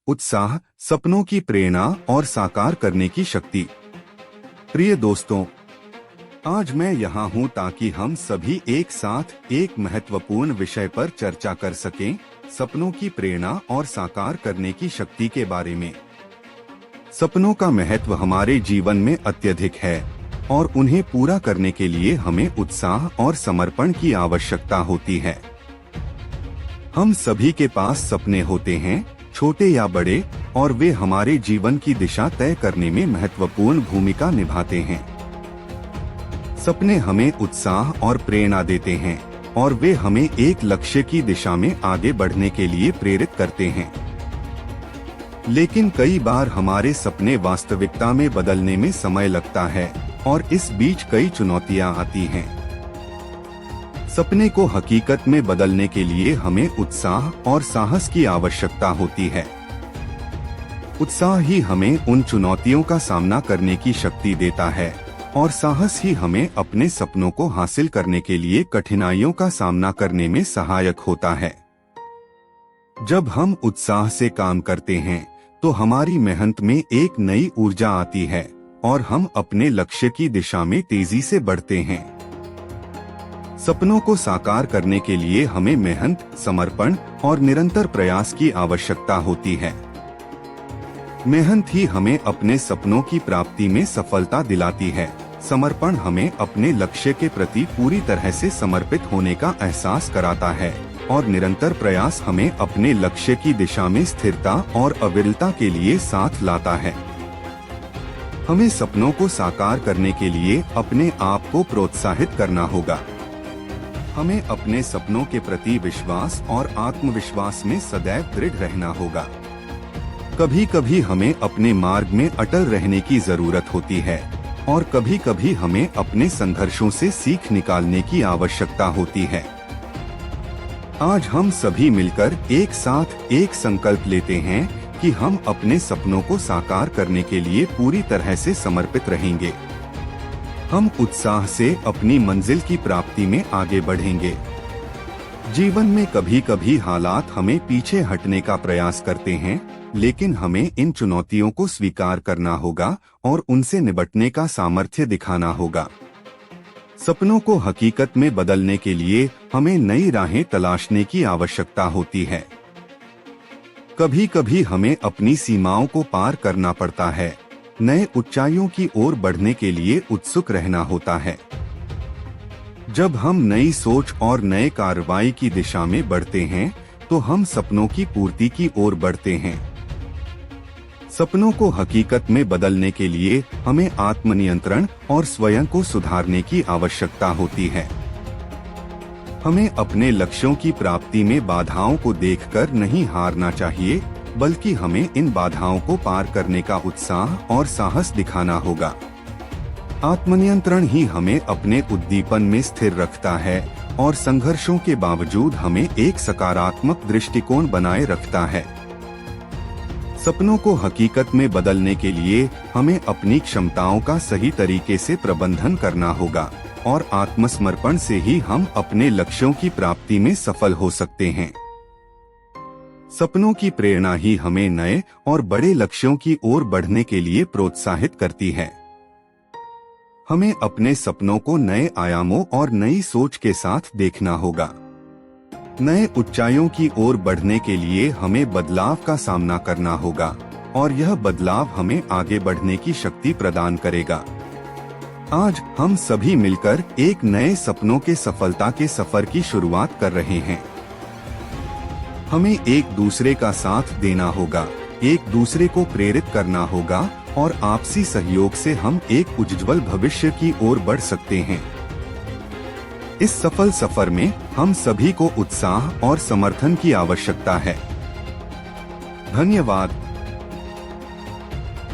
उत्साह, सपनों की प्रेरणा और साकार करने की शक्ति। प्रिय दोस्तों, आज मैं यहाँ हूँ ताकि हम सभी एक साथ एक महत्वपूर्ण विषय पर चर्चा कर सकें, सपनों की प्रेरणा और साकार करने की शक्ति के बारे में। सपनों का महत्व हमारे जीवन में अत्यधिक है और उन्हें पूरा करने के लिए हमें उत्साह और समर्पण की आवश्यकता होती है। हम सभी के पास सपने होते हैं, छोटे या बड़े, और वे हमारे जीवन की दिशा तय करने में महत्वपूर्ण भूमिका निभाते हैं। सपने हमें उत्साह और प्रेरणा देते हैं और वे हमें एक लक्ष्य की दिशा में आगे बढ़ने के लिए प्रेरित करते हैं। लेकिन कई बार हमारे सपने वास्तविकता में बदलने में समय लगता है और इस बीच कई चुनौतियां आती हैं। सपने को हकीकत में बदलने के लिए हमें उत्साह और साहस की आवश्यकता होती है। उत्साह ही हमें उन चुनौतियों का सामना करने की शक्ति देता है और साहस ही हमें अपने सपनों को हासिल करने के लिए कठिनाइयों का सामना करने में सहायक होता है। जब हम उत्साह से काम करते हैं तो हमारी मेहनत में एक नई ऊर्जा आती है और हम अपने लक्ष्य की दिशा में तेजी से बढ़ते हैं। सपनों को साकार करने के लिए हमें मेहनत, समर्पण और निरंतर प्रयास की आवश्यकता होती है। मेहनत ही हमें अपने सपनों की प्राप्ति में सफलता दिलाती है। समर्पण हमें अपने लक्ष्य के प्रति पूरी तरह से समर्पित होने का एहसास कराता है और निरंतर प्रयास हमें अपने लक्ष्य की दिशा में स्थिरता और अविरलता के लिए साथ लाता है। हमें सपनों को साकार करने के लिए अपने आप को प्रोत्साहित करना होगा। हमें अपने सपनों के प्रति विश्वास और आत्मविश्वास में सदैव दृढ़ रहना होगा। कभी कभी हमें अपने मार्ग में अटल रहने की जरूरत होती है और कभी कभी हमें अपने संघर्षों से सीख निकालने की आवश्यकता होती है। आज हम सभी मिलकर एक साथ एक संकल्प लेते हैं कि हम अपने सपनों को साकार करने के लिए पूरी तरह से समर्पित रहेंगे। हम उत्साह से अपनी मंजिल की प्राप्ति में आगे बढ़ेंगे। जीवन में कभी कभी हालात हमें पीछे हटने का प्रयास करते हैं, लेकिन हमें इन चुनौतियों को स्वीकार करना होगा और उनसे निपटने का सामर्थ्य दिखाना होगा। सपनों को हकीकत में बदलने के लिए हमें नई राहें तलाशने की आवश्यकता होती है। कभी कभी हमें अपनी सीमाओं को पार करना पड़ता है। नए ऊंचाइयों की ओर बढ़ने के लिए उत्सुक रहना होता है। जब हम नई सोच और नए कार्रवाई की दिशा में बढ़ते हैं तो हम सपनों की पूर्ति की ओर बढ़ते हैं। सपनों को हकीकत में बदलने के लिए हमें आत्मनियंत्रण और स्वयं को सुधारने की आवश्यकता होती है। हमें अपने लक्ष्यों की प्राप्ति में बाधाओं को देखकर नहीं हारना चाहिए, बल्कि हमें इन बाधाओं को पार करने का उत्साह और साहस दिखाना होगा। आत्मनियंत्रण ही हमें अपने उद्दीपन में स्थिर रखता है और संघर्षों के बावजूद हमें एक सकारात्मक दृष्टिकोण बनाए रखता है। सपनों को हकीकत में बदलने के लिए हमें अपनी क्षमताओं का सही तरीके से प्रबंधन करना होगा और आत्मसमर्पण से ही हम अपने लक्ष्यों की प्राप्ति में सफल हो सकते हैं। सपनों की प्रेरणा ही हमें नए और बड़े लक्ष्यों की ओर बढ़ने के लिए प्रोत्साहित करती है। हमें अपने सपनों को नए आयामों और नई सोच के साथ देखना होगा। नए ऊंचाइयों की ओर बढ़ने के लिए हमें बदलाव का सामना करना होगा और यह बदलाव हमें आगे बढ़ने की शक्ति प्रदान करेगा। आज हम सभी मिलकर एक नए सपनों के सफलता के सफर की शुरुआत कर रहे हैं। हमें एक दूसरे का साथ देना होगा, एक दूसरे को प्रेरित करना होगा और आपसी सहयोग से हम एक उज्ज्वल भविष्य की ओर बढ़ सकते हैं। इस सफल सफर में हम सभी को उत्साह और समर्थन की आवश्यकता है। धन्यवाद।